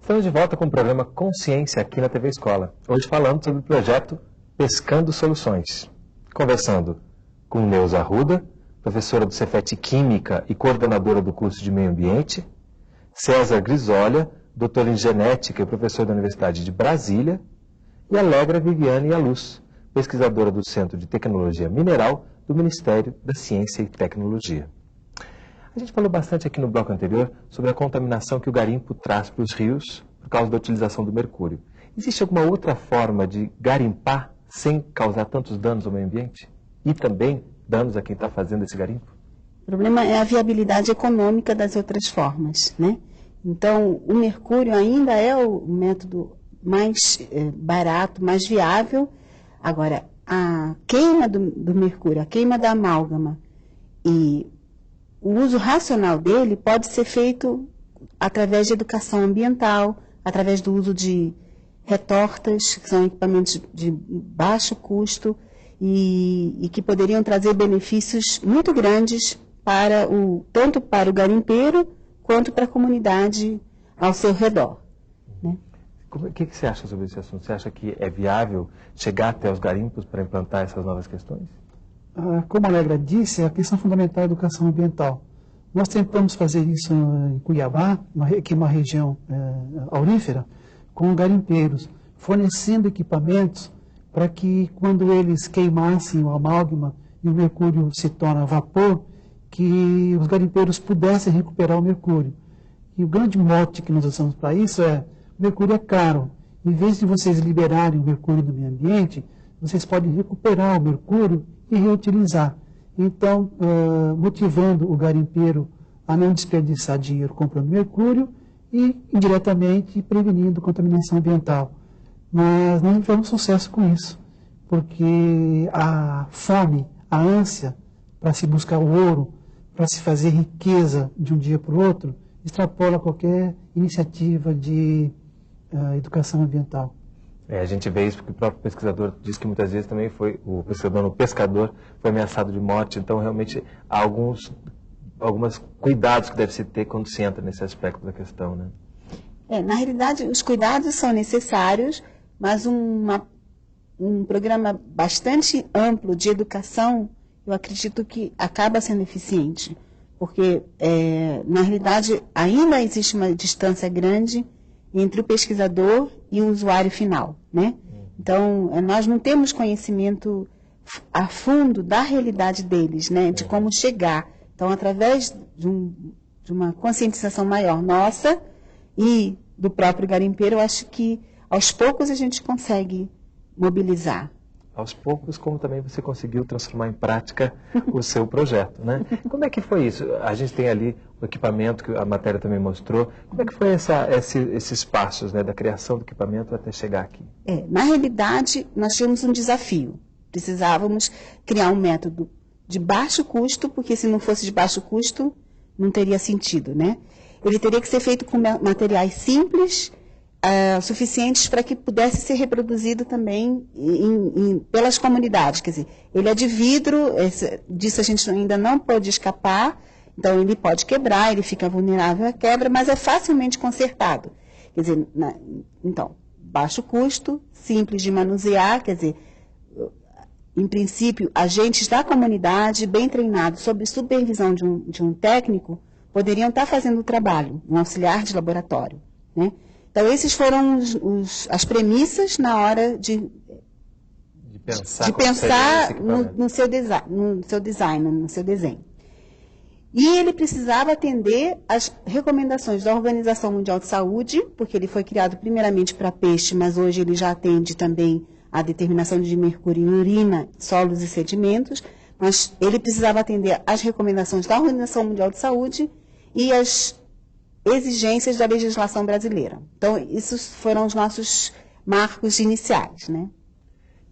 Estamos de volta com o programa Consciência aqui na TV Escola. Hoje falando sobre o projeto Pescando Soluções. Conversando com Neuza Arruda, professora do Cefet Química e coordenadora do curso de Meio Ambiente, César Grisolha, doutor em Genética e professor da Universidade de Brasília, e Alegra Viviane Yaluz, pesquisadora do Centro de Tecnologia Mineral do Ministério da Ciência e Tecnologia. A gente falou bastante aqui no bloco anterior sobre a contaminação que o garimpo traz para os rios por causa da utilização do mercúrio. Existe alguma outra forma de garimpar sem causar tantos danos ao meio ambiente? E também danos a quem está fazendo esse garimpo? O problema é a viabilidade econômica das outras formas, né? Então, o mercúrio ainda é o método mais barato, mais viável. Agora, a queima do mercúrio, a queima da amálgama e o uso racional dele pode ser feito através de educação ambiental, através do uso de retortas, que são equipamentos de baixo custo e que poderiam trazer benefícios muito grandes tanto para o garimpeiro quanto para a comunidade ao seu redor. Né? O que você acha sobre esse assunto? Você acha que é viável chegar até os garimpos para implantar essas novas questões? Como a Alegra disse, a questão fundamental é a educação ambiental. Nós tentamos fazer isso em Cuiabá, que é uma região aurífera, com garimpeiros, fornecendo equipamentos para que, quando eles queimassem o amálgama e o mercúrio se torna vapor, que os garimpeiros pudessem recuperar o mercúrio. E o grande mote que nós usamos para isso é: o mercúrio é caro. Em vez de vocês liberarem o mercúrio do meio ambiente, vocês podem recuperar o mercúrio e reutilizar. Então, motivando o garimpeiro a não desperdiçar dinheiro comprando mercúrio e, indiretamente, prevenindo contaminação ambiental. Mas não tivemos sucesso com isso, porque a fome, a ânsia para se buscar o ouro, para se fazer riqueza de um dia para o outro, extrapola qualquer iniciativa de educação ambiental. A gente vê isso porque o próprio pesquisador diz que muitas vezes também o pescador foi ameaçado de morte, então realmente há alguns cuidados que deve se ter quando se entra nesse aspecto da questão, né? Na realidade, os cuidados são necessários, mas um programa bastante amplo de educação, eu acredito que acaba sendo eficiente, porque, na realidade, ainda existe uma distância grande entre o pesquisador e o usuário final, né? Então, nós não temos conhecimento a fundo da realidade deles, né? De como chegar. Então, através de uma conscientização maior nossa e do próprio garimpeiro, eu acho que aos poucos a gente consegue mobilizar. Aos poucos, como também você conseguiu transformar em prática o seu projeto, né? Como é que foi isso? A gente tem ali o equipamento que a matéria também mostrou. Como é que foi esses passos, né, da criação do equipamento até chegar aqui? Na realidade, nós tínhamos um desafio. Precisávamos criar um método de baixo custo, porque se não fosse de baixo custo, não teria sentido, né? Ele teria que ser feito com materiais simples, suficientes para que pudesse ser reproduzido também pelas comunidades. Quer dizer, ele é de vidro, disso a gente ainda não pode escapar, então ele pode quebrar, ele fica vulnerável à quebra, mas é facilmente consertado. Quer dizer, então, baixo custo, simples de manusear, quer dizer, em princípio, agentes da comunidade, bem treinados, sob supervisão de um técnico, poderiam estar fazendo o trabalho, um auxiliar de laboratório, né? Então, esses foram as premissas na hora de pensar no seu design, no seu desenho. E ele precisava atender às recomendações da Organização Mundial de Saúde, porque ele foi criado primeiramente para peixe, mas hoje ele já atende também a determinação de mercúrio em urina, solos e sedimentos, mas ele precisava atender às recomendações da Organização Mundial de Saúde e às exigências da legislação brasileira. Então, esses foram os nossos marcos iniciais, né?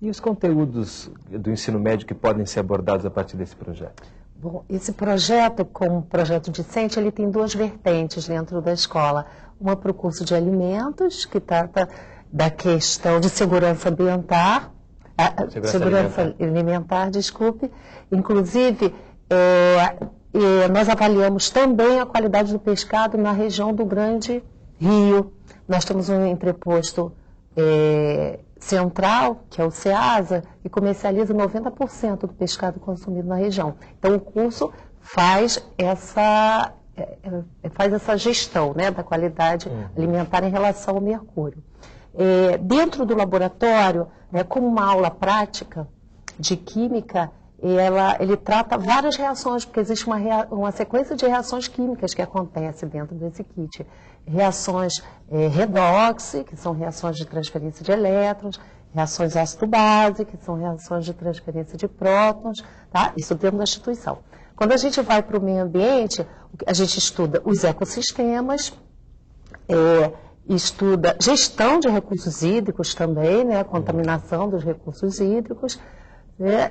E os conteúdos do ensino médio que podem ser abordados a partir desse projeto? Bom, esse projeto, como projeto discente, ele tem duas vertentes dentro da escola. Uma para o curso de alimentos, que trata da questão de segurança ambiental, segurança alimentar, desculpe. Inclusive, nós avaliamos também a qualidade do pescado na região do Grande Rio. Nós temos um entreposto central, que é o SEASA, que comercializa 90% do pescado consumido na região. Então, o curso faz essa gestão, né, da qualidade alimentar em relação ao mercúrio. Dentro do laboratório, como uma aula prática de química, ele trata várias reações, porque existe uma sequência de reações químicas que acontece dentro desse kit. Reações redox, que são reações de transferência de elétrons, reações ácido-base, que são reações de transferência de prótons, tá? Isso dentro da instituição. Quando a gente vai para o meio ambiente, a gente estuda os ecossistemas, estuda gestão de recursos hídricos também, né, a contaminação dos recursos hídricos,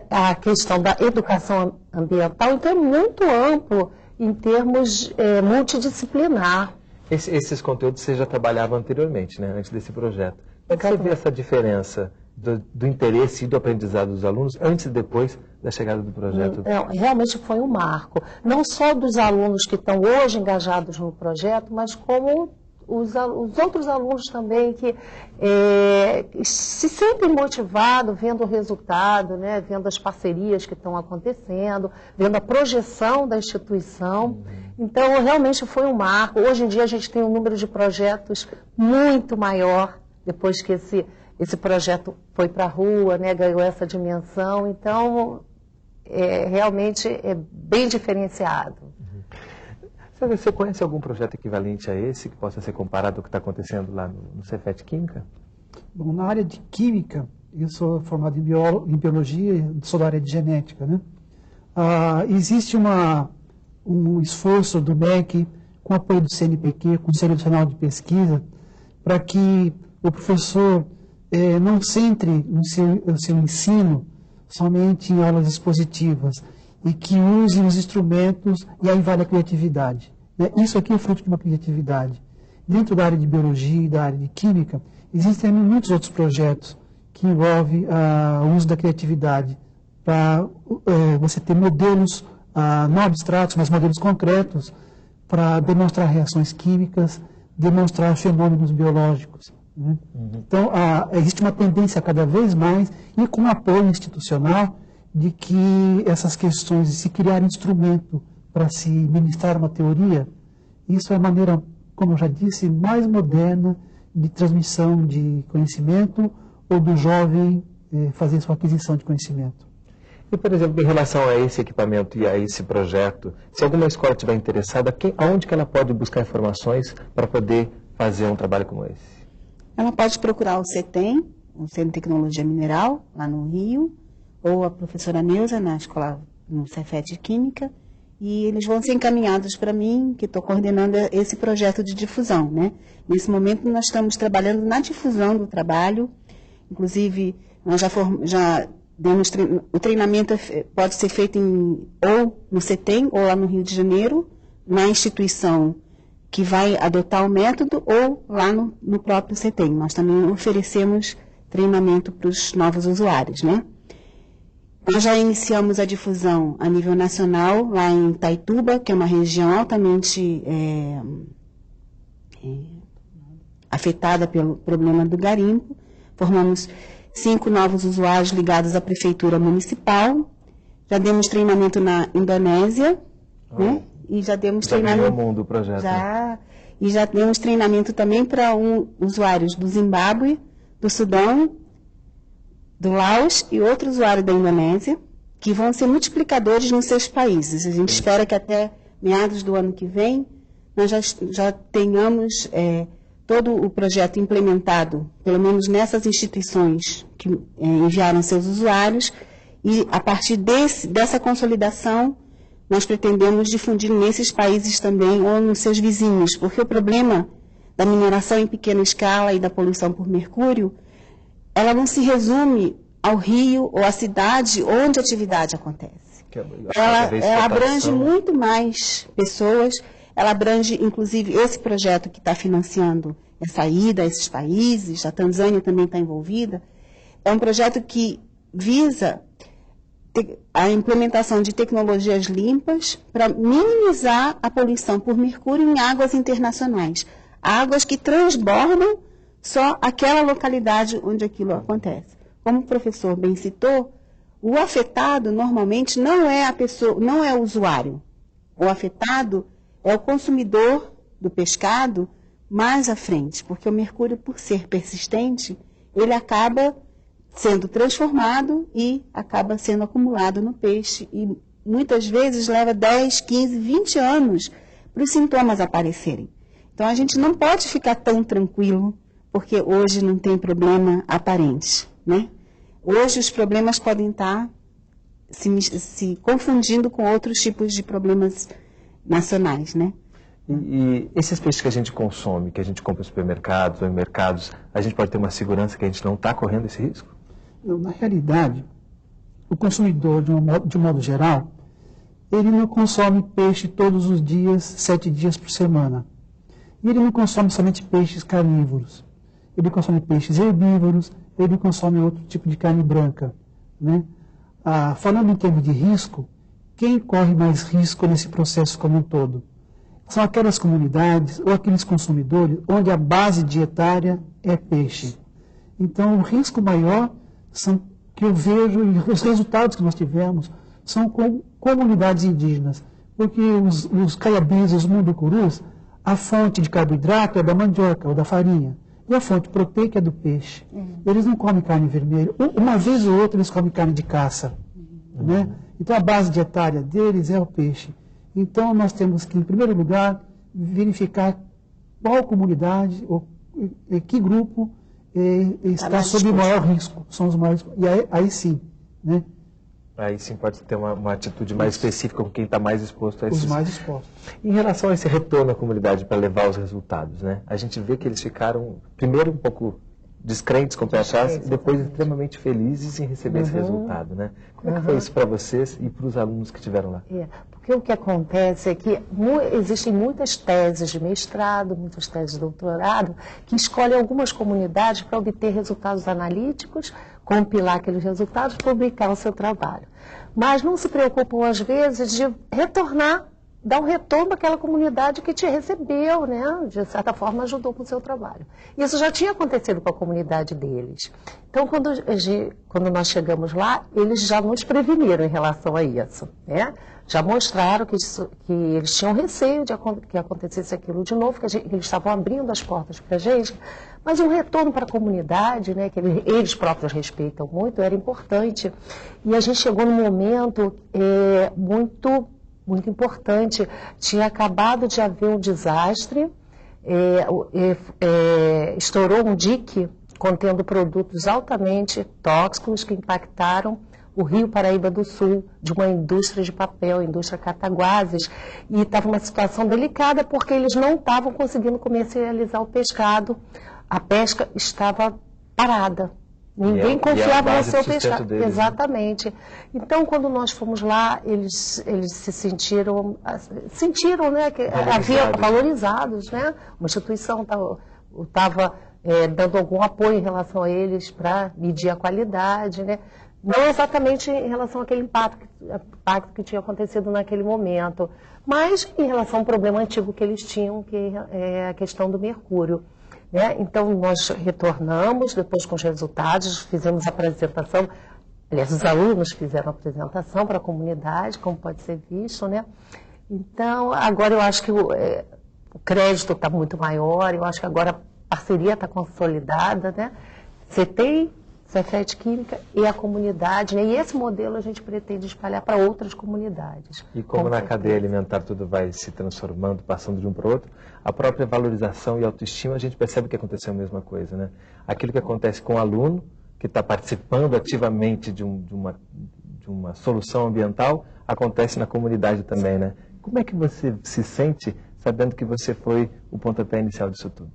a questão da educação ambiental, então é muito amplo em termos multidisciplinar. Esses conteúdos você já trabalhava anteriormente, né, antes desse projeto. Como é que você vê essa diferença do interesse e do aprendizado dos alunos antes e depois da chegada do projeto? Realmente foi um marco, não só dos alunos que estão hoje engajados no projeto, mas como os outros alunos também que se sentem motivados vendo o resultado, né, vendo as parcerias que estão acontecendo, vendo a projeção da instituição. Então, realmente foi um marco. Hoje em dia a gente tem um número de projetos muito maior, depois que esse projeto foi para a rua, né, ganhou essa dimensão. Então, realmente é bem diferenciado. Você conhece algum projeto equivalente a esse, que possa ser comparado ao que está acontecendo lá no Cefet Química? Bom, na área de química, eu sou formado em biologia, sou da área de genética, né? Existe um esforço do MEC, com apoio do CNPq, Conselho Nacional de Pesquisa, para que o professor não centre o seu ensino somente em aulas expositivas, e que use os instrumentos, e aí vale a criatividade. Isso aqui é fruto de uma criatividade. Dentro da área de biologia e da área de química, existem muitos outros projetos que envolvem o uso da criatividade para você ter modelos não abstratos, mas modelos concretos para demonstrar reações químicas, demonstrar fenômenos biológicos. Né? Então, existe uma tendência cada vez mais, e com apoio institucional, de que essas questões, de se criar instrumento para se ministrar uma teoria, isso é a maneira, como eu já disse, mais moderna de transmissão de conhecimento, ou do jovem fazer sua aquisição de conhecimento. E, por exemplo, em relação a esse equipamento e a esse projeto, se alguma escola estiver interessada, aonde que ela pode buscar informações para poder fazer um trabalho como esse? Ela pode procurar o CETEM, o Centro de Tecnologia Mineral, lá no Rio, ou a professora Neuza, na escola, no Cefet Química, e eles vão ser encaminhados para mim, que estou coordenando esse projeto de difusão, né? Nesse momento, nós estamos trabalhando na difusão do trabalho, inclusive, nós já demos o treinamento pode ser feito ou no CETEM, ou lá no Rio de Janeiro, na instituição que vai adotar o método, ou lá no próprio CETEM. Nós também oferecemos treinamento para os novos usuários, né? Nós já iniciamos a difusão a nível nacional, lá em Itaituba, que é uma região altamente afetada pelo problema do garimpo. Formamos 5 novos usuários ligados à prefeitura municipal. Já demos treinamento na Indonésia, né? E já demos treinamento. Já mundo o projeto. E já demos treinamento também para usuários do Zimbábue, do Sudão, do Laos e outro usuário da Indonésia, que vão ser multiplicadores nos seus países. A gente espera que até meados do ano que vem nós já tenhamos todo o projeto implementado, pelo menos nessas instituições que enviaram seus usuários, e a partir dessa consolidação nós pretendemos difundir nesses países também ou nos seus vizinhos, porque o problema da mineração em pequena escala e da poluição por mercúrio, ela não se resume ao rio ou à cidade onde a atividade acontece. Ela abrange muito mais pessoas, ela abrange, inclusive, esse projeto que está financiando essa ida a esses países, a Tanzânia também está envolvida, é um projeto que visa a implementação de tecnologias limpas para minimizar a poluição por mercúrio em águas internacionais. Águas que transbordam só aquela localidade onde aquilo acontece. Como o professor bem citou, o afetado normalmente não é a pessoa, não é o usuário. O afetado é o consumidor do pescado mais à frente, porque o mercúrio, por ser persistente, ele acaba sendo transformado e acaba sendo acumulado no peixe e muitas vezes leva 10, 15, 20 anos para os sintomas aparecerem. Então a gente não pode ficar tão tranquilo porque hoje não tem problema aparente, né? Hoje os problemas podem estar se confundindo com outros tipos de problemas nacionais, né? E esses peixes que a gente consome, que a gente compra em supermercados ou em mercados, a gente pode ter uma segurança que a gente não está correndo esse risco? Não, na realidade, o consumidor, de um modo geral, ele não consome peixe todos os dias, 7 dias por semana. E ele não consome somente peixes carnívoros. Ele consome peixes herbívoros, ele consome outro tipo de carne branca, né? Falando em termos de risco, quem corre mais risco nesse processo como um todo? São aquelas comunidades ou aqueles consumidores onde a base dietária é peixe. Então, o risco maior são, que eu vejo, e os resultados que nós tivemos, são com comunidades indígenas. Porque os caiabis, os munducurus, a fonte de carboidrato é da mandioca ou da farinha. E a fonte proteica é do peixe. Eles não comem carne vermelha. Uma vez ou outra eles comem carne de caça. Né? Então a base dietária deles é o peixe. Então nós temos que, em primeiro lugar, verificar qual comunidade ou que grupo está sob o maior risco. São os maiores. E aí sim, né? Aí sim pode ter uma atitude mais específica com quem está mais exposto a esses... Os mais expostos. Em relação a esse retorno à comunidade para levar os resultados, né? A gente vê que eles ficaram, primeiro, um pouco descrentes com o pé atrás, e depois extremamente felizes em receber esse resultado, né? Como é que foi isso para vocês e para os alunos que estiveram lá? Porque o que acontece é que existem muitas teses de mestrado, muitas teses de doutorado, que escolhem algumas comunidades para obter resultados analíticos, compilar aqueles resultados, publicar o seu trabalho. Mas não se preocupam, às vezes, de retornar, dar um retorno àquela comunidade que te recebeu, né? De certa forma, ajudou com o seu trabalho. Isso já tinha acontecido com a comunidade deles. Então, quando nós chegamos lá, eles já nos preveniram em relação a isso, né? Já mostraram que eles tinham receio de que acontecesse aquilo de novo, que eles estavam abrindo as portas para a gente, mas um retorno para a comunidade, né, que eles próprios respeitam muito, era importante. E a gente chegou num momento muito importante. Tinha acabado de haver um desastre, estourou um dique contendo produtos altamente tóxicos que impactaram o Rio Paraíba do Sul, de uma indústria de papel, indústria Cataguases, e estava uma situação delicada porque eles não estavam conseguindo comercializar o pescado, a pesca estava parada. Ninguém confiava no seu pescado. Deles, exatamente. Né? Então, quando nós fomos lá, eles se sentiram, né, que havia valorizados, né? Uma instituição estava dando algum apoio em relação a eles para medir a qualidade, né? Não exatamente em relação àquele impacto que tinha acontecido naquele momento, mas em relação ao problema antigo que eles tinham, que é a questão do mercúrio. Né? Então, nós retornamos, depois com os resultados, fizemos a apresentação, aliás, os alunos fizeram a apresentação para a comunidade, como pode ser visto, né? Então, agora eu acho que o crédito está muito maior, eu acho que agora a parceria está consolidada, né? CETEI, Cefet Química e a comunidade, né? E esse modelo a gente pretende espalhar para outras comunidades. E como na cadeia alimentar tudo vai se transformando, passando de um para o outro, a própria valorização e autoestima, a gente percebe que aconteceu a mesma coisa, né? Aquilo que acontece com o aluno, que está participando ativamente de uma solução ambiental, acontece na comunidade também, né? Como é que você se sente sabendo que você foi o pontapé inicial disso tudo?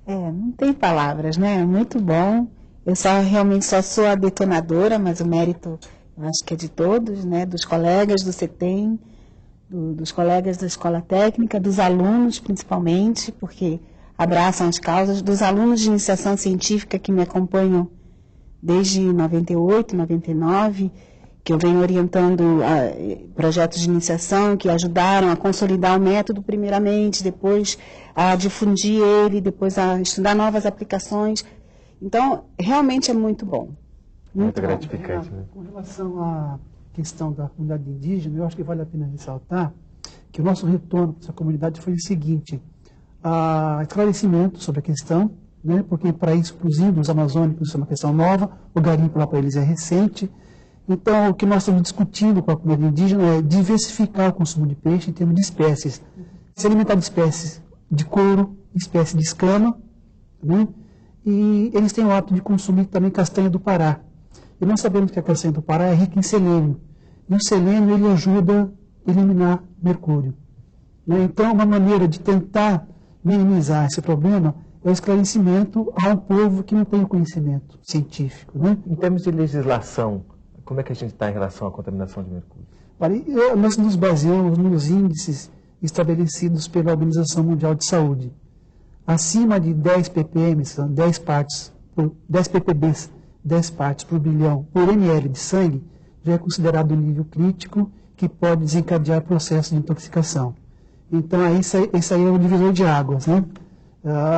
Não tem palavras, né? É muito bom. Eu realmente só sou a detonadora, mas o mérito eu acho que é de todos, né? Dos colegas do CETEM, dos colegas da escola técnica, dos alunos principalmente, porque abraçam as causas, dos alunos de iniciação científica que me acompanham desde 98, 99, que eu venho orientando projetos de iniciação que ajudaram a consolidar o método primeiramente, depois a difundir ele, depois a estudar novas aplicações. Então, realmente é muito bom. Muito gratificante. Né? Com relação à questão da comunidade indígena, eu acho que vale a pena ressaltar que o nosso retorno para essa comunidade foi o seguinte: esclarecimento sobre a questão, né, porque para isso, para os índios amazônicos, isso é uma questão nova, o garimpo lá para eles é recente. Então, o que nós estamos discutindo com a comunidade indígena é diversificar o consumo de peixe em termos de espécies. Se alimentar de espécies de couro, espécies de escama, né, e eles têm o hábito de consumir também castanha do Pará. E nós sabemos que a castanha do Pará é rica em selênio. E o selênio ele ajuda a eliminar mercúrio. Né? Então, uma maneira de tentar minimizar esse problema é o esclarecimento a um povo que não tem o conhecimento científico. Né? Em termos de legislação, como é que a gente está em relação à contaminação de mercúrio? Nós nos baseamos nos índices estabelecidos pela Organização Mundial de Saúde. Acima de 10 ppm, 10 ppbs, 10 partes por bilhão por ml de sangue, já é considerado um nível crítico que pode desencadear processo de intoxicação. Então, esse aí é o divisor de águas. Né?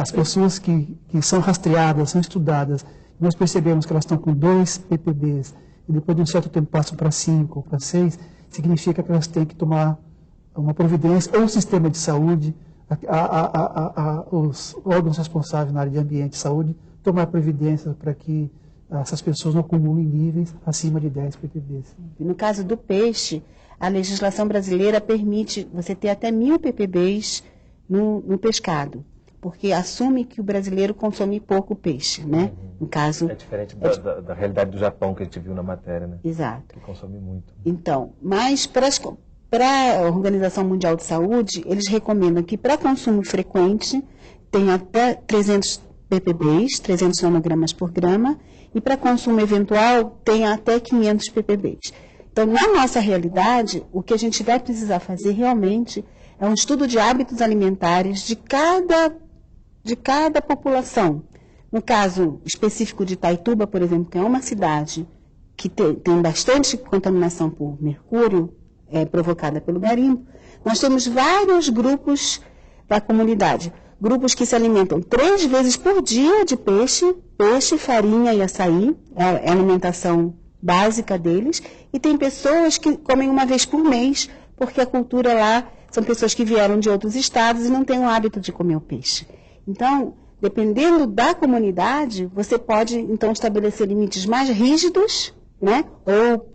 As pessoas que são rastreadas, são estudadas, nós percebemos que elas estão com 2 ppbs, e depois de um certo tempo passam para 5 ou para 6, significa que elas têm que tomar uma providência, ou o sistema de saúde, os órgãos responsáveis na área de ambiente e saúde, tomar providências para que essas pessoas não acumulem níveis acima de 10 ppbs. No caso do peixe, a legislação brasileira permite você ter até 1000 ppbs no pescado, porque assume que o brasileiro consome pouco peixe, né? No caso, é diferente da realidade do Japão que a gente viu na matéria, né? Exato. Que consome muito. Então, mas para a Organização Mundial de Saúde, eles recomendam que para consumo frequente tenha até 300 ppbs, 300 nanogramas por grama, e para consumo eventual tenha até 500 ppbs. Então, na nossa realidade, o que a gente vai precisar fazer realmente é um estudo de hábitos alimentares de cada população. No caso específico de Itaituba, por exemplo, que é uma cidade que tem bastante contaminação por mercúrio, provocada pelo garimpo, nós temos vários grupos da comunidade. Grupos que se alimentam 3 vezes por dia de peixe, farinha e açaí, é a alimentação básica deles, e tem pessoas que comem uma vez por mês, porque a cultura lá são pessoas que vieram de outros estados e não têm o hábito de comer o peixe. Então, dependendo da comunidade, você pode, então, estabelecer limites mais rígidos, né? Ou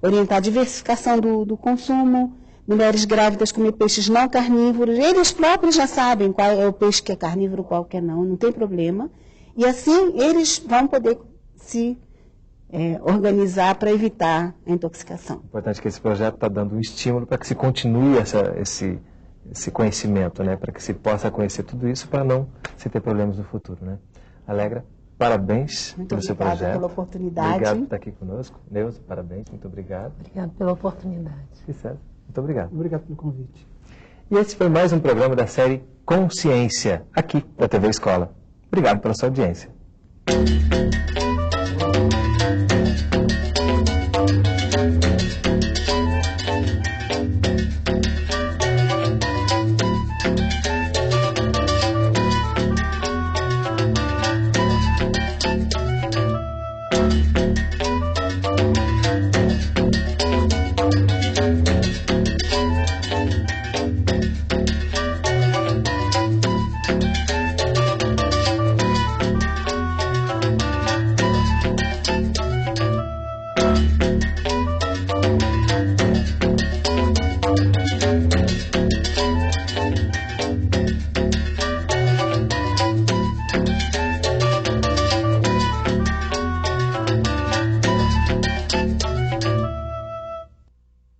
orientar a diversificação do consumo, mulheres grávidas comer peixes não carnívoros. Eles próprios já sabem qual é o peixe que é carnívoro, qual que é não tem problema. E assim, eles vão poder se organizar para evitar a intoxicação. Importante que esse projeto está dando um estímulo para que se continue esse conhecimento, né? Para que se possa conhecer tudo isso para não se ter problemas no futuro, né? Alegra, parabéns pelo seu projeto. Obrigada pela oportunidade. Obrigado por estar aqui conosco. Neuza, parabéns, muito obrigado. Obrigado pela oportunidade. E César, muito obrigado. Obrigado pelo convite. E esse foi mais um programa da série Consciência, aqui da TV Escola. Obrigado pela sua audiência.